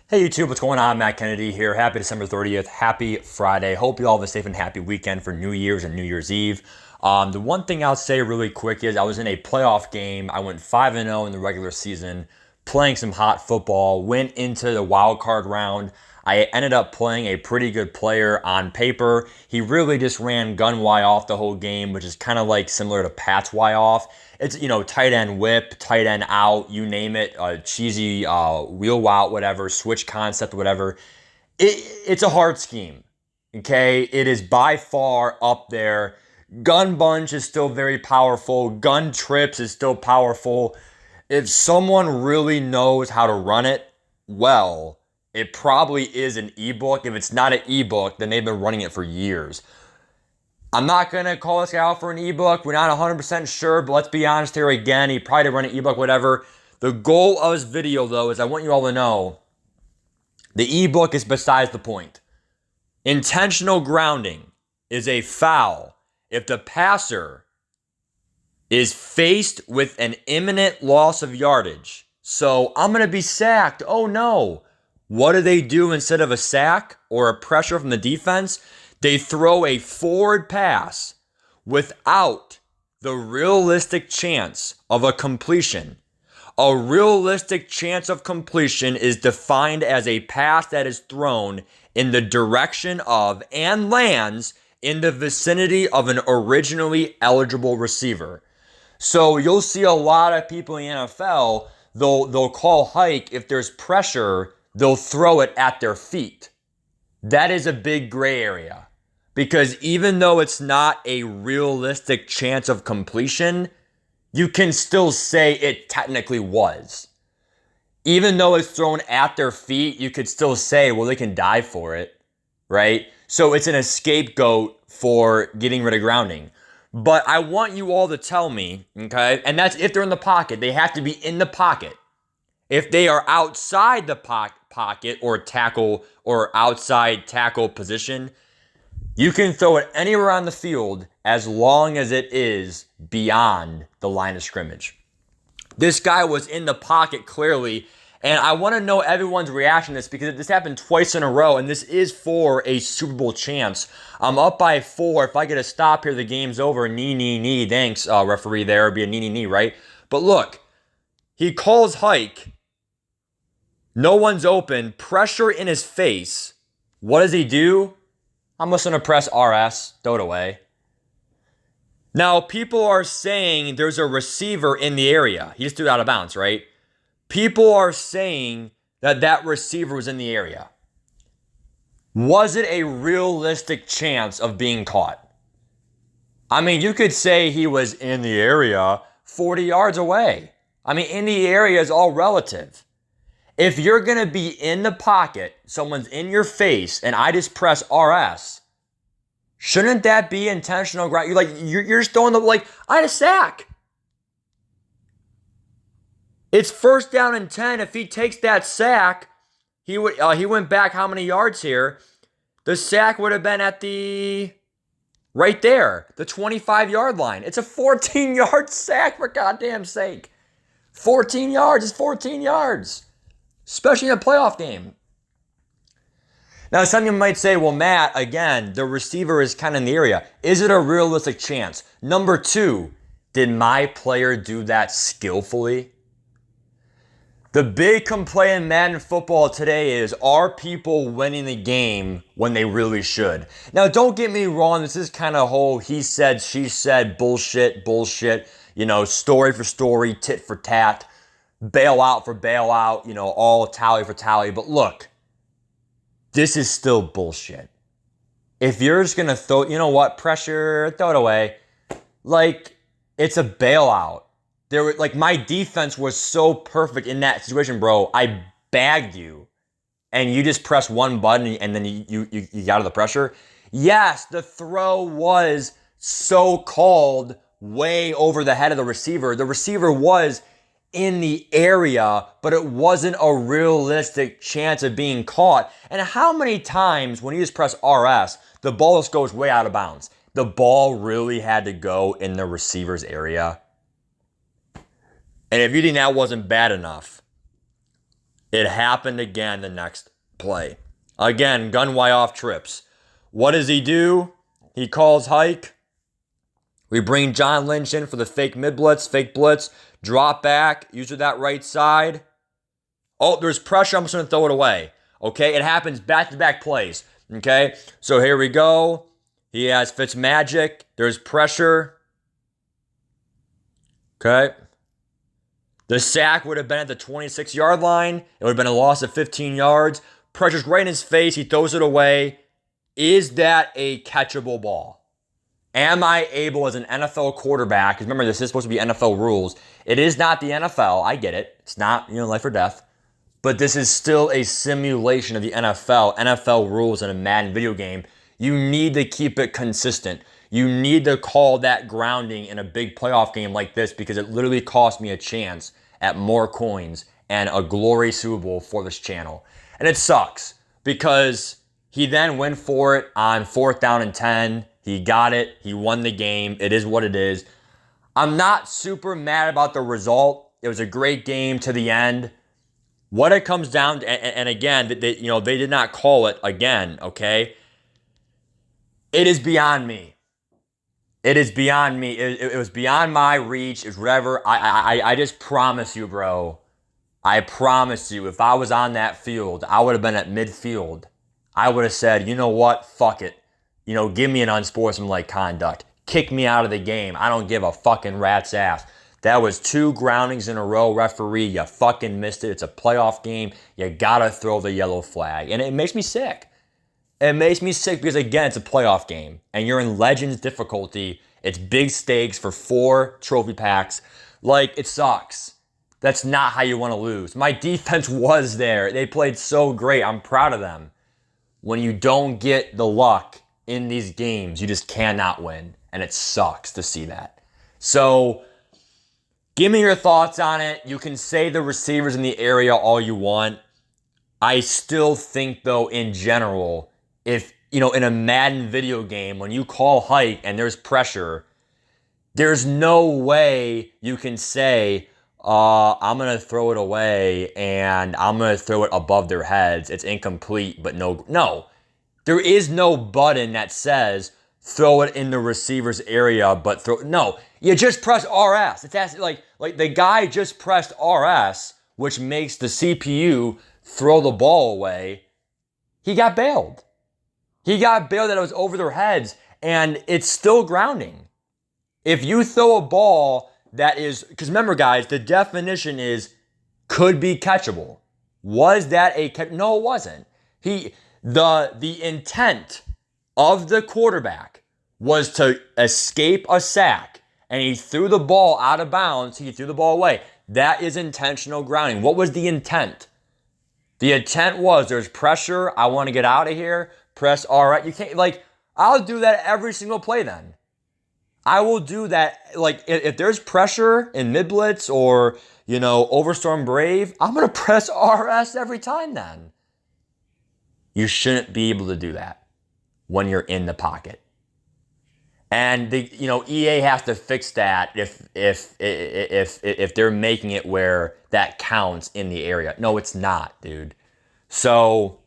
Hey YouTube, what's going on? Matt Kennedy here. Happy December 30th. Happy Friday. Hope you all have a safe and happy weekend for New Year's and New Year's Eve. The one thing I'll say really quick is I was in a playoff game. I went 5-0 in the regular season, playing some hot football, went into the wild card round. I ended up playing a pretty good player on paper. He really just ran gun Y off the whole game, which is kind of like similar to Pat's Y off. It's, tight end whip, tight end out, you name it, cheesy wheel out, whatever, switch concept, whatever. It's a hard scheme, okay? It is by far up there. Gun bunch is still very powerful. Gun trips is still powerful. If someone really knows how to run it well, it probably is an ebook. If it's not an ebook, then they've been running it for years. I'm not going to call this guy out for an ebook. We're not 100% sure, but let's be honest here again. He probably did run an ebook, whatever. The goal of this video, though, is I want you all to know the ebook is besides the point. Intentional grounding is a foul if the passer is faced with an imminent loss of yardage. So I'm going to be sacked. Oh, no. What do they do instead of a sack or a pressure from the defense? They throw a forward pass without the realistic chance of a completion. A realistic chance of completion is defined as a pass that is thrown in the direction of and lands in the vicinity of an originally eligible receiver. So you'll see a lot of people in the NFL, they'll call hike if there's pressure, they'll throw it at their feet. That is a big gray area. Because even though it's not a realistic chance of completion, you can still say it technically was. Even though it's thrown at their feet, you could still say, well, they can dive for it, right? So it's an scapegoat for getting rid of grounding. But I want you all to tell me, okay, and that's if they're in the pocket. They have to be in the pocket. If they are outside the pocket or tackle or outside tackle position, you can throw it anywhere on the field as long as it is beyond the line of scrimmage. This guy was in the pocket clearly, and I want to know everyone's reaction to this because this happened twice in a row, and this is for a Super Bowl chance. I'm up by 4. If I get a stop here, the game's over. Knee. Thanks, referee there. It'd be a knee, right? But look, he calls hike. No one's open. Pressure in his face. What does he do? I'm just going to press RS, throw it away. Now, people are saying there's a receiver in the area. He just threw it out of bounds, right? People are saying that receiver was in the area. Was it a realistic chance of being caught? I mean, you could say he was in the area 40 yards away. I mean, in the area is all relative. If you're going to be in the pocket, someone's in your face, and I just press RS, shouldn't that be intentional ground? You're just throwing I had a sack. It's first down and 10. If he takes that sack, he went back how many yards here? The sack would have been at right there, the 25-yard line. It's a 14-yard sack, for goddamn sake. 14 yards is 14 yards. Especially in a playoff game. Now, some of you might say, well, Matt, again, the receiver is kind of in the area. Is it a realistic chance? Number 2, did my player do that skillfully? The big complaint in Madden football today is, are people winning the game when they really should? Now, don't get me wrong. This is kind of whole he said, she said, bullshit, story for story, tit for tat. Bailout for bailout, all tally for tally. But look, this is still bullshit. If you're just going to throw, pressure, throw it away. It's a bailout. My defense was so perfect in that situation, bro. I bagged you, and you just press one button, and then you got out of the pressure. Yes, the throw was so-called way over the head of the receiver. The receiver was in the area, but it wasn't a realistic chance of being caught. And how many times when you just press RS, the ball just goes way out of bounds? The ball really had to go in the receiver's area. And if you think that wasn't bad enough, It happened again the next play. Again, gun way off trips. What does he do? He calls hike. We bring John Lynch in for the fake fake blitz, drop back, use that right side. Oh, there's pressure. I'm just going to throw it away. Okay, it happens back-to-back plays. Okay, so here we go. He has Fitzmagic. There's pressure. Okay. The sack would have been at the 26-yard line. It would have been a loss of 15 yards. Pressure's right in his face. He throws it away. Is that a catchable ball? Am I able as an NFL quarterback, because remember, this is supposed to be NFL rules. It is not the NFL. I get it. It's not, life or death. But this is still a simulation of the NFL rules in a Madden video game. You need to keep it consistent. You need to call that grounding in a big playoff game like this, because it literally cost me a chance at more coins and a glory Super Bowl for this channel. And it sucks because he then went for it on 4th down and 10. He got it. He won the game. It is what it is. I'm not super mad about the result. It was a great game to the end. What it comes down to, and again, they did not call it again, okay? It is beyond me. It is beyond me. It was beyond my reach. It's whatever. I just promise you, bro. I promise you, if I was on that field, I would have been at midfield. I would have said, you know what? Fuck it. Give me an unsportsmanlike conduct. Kick me out of the game. I don't give a fucking rat's ass. That was 2 groundings in a row, referee. You fucking missed it. It's a playoff game. You gotta throw the yellow flag. And it makes me sick. It makes me sick because, again, it's a playoff game. And you're in Legends difficulty. It's big stakes for 4 trophy packs. Like, it sucks. That's not how you want to lose. My defense was there. They played so great. I'm proud of them. When you don't get the luck in these games, you just cannot win. And it sucks to see that. So, give me your thoughts on it. You can say the receivers in the area all you want. I still think, though, in general, if, in a Madden video game, when you call hike and there's pressure, there's no way you can say, I'm going to throw it away and I'm going to throw it above their heads. It's incomplete, but no. There is no button that says throw it in the receiver's area, but no. You just press RS. It's like the guy just pressed RS, which makes the CPU throw the ball away. He got bailed. That it was over their heads, and it's still grounding. If you throw a ball that is, because remember, guys, the definition is could be catchable. Was that a catch? No, it wasn't. The intent of the quarterback was to escape a sack, and he threw the ball out of bounds. He threw the ball away. That is intentional grounding. What was the intent? The intent was there's pressure. I want to get out of here. Press all right. You can't, I'll do that every single play then. I will do that. If there's pressure in mid-blitz or, Overstorm Brave, I'm going to press RS every time then. You shouldn't be able to do that when you're in the pocket. And EA has to fix that if they're making it where that counts in the area. No, it's not, dude. So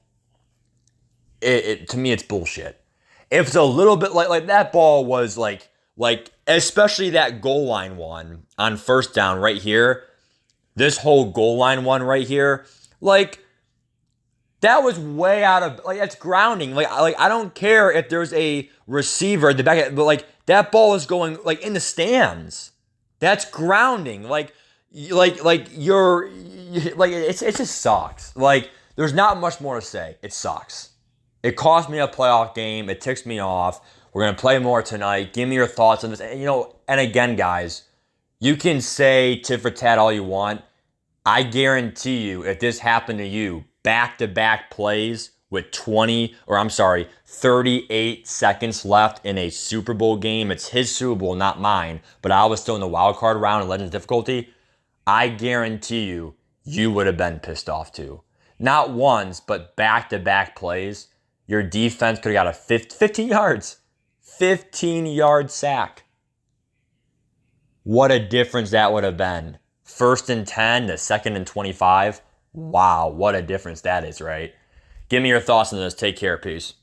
to me, it's bullshit. If it's a little bit like that ball was like especially that goal line one on 1st down right here, this whole goal line one right here, that was way out of, that's grounding. I don't care if there's a receiver at the back, but that ball is going in the stands. That's grounding. It just sucks. There's not much more to say. It sucks. It cost me a playoff game. It ticks me off. We're going to play more tonight. Give me your thoughts on this. And again, guys, you can say tit for tat all you want. I guarantee you, if this happened to you, back-to-back plays with 38 seconds left in a Super Bowl game. It's his Super Bowl, not mine, but I was still in the wild card round in Legends difficulty. I guarantee you, you would have been pissed off too. Not once, but back-to-back plays. Your defense could have got a 15 yards. 15-yard sack. What a difference that would have been. 1st and 10 to 2nd and 25. Wow, what a difference that is, right? Give me your thoughts on this. Take care. Peace.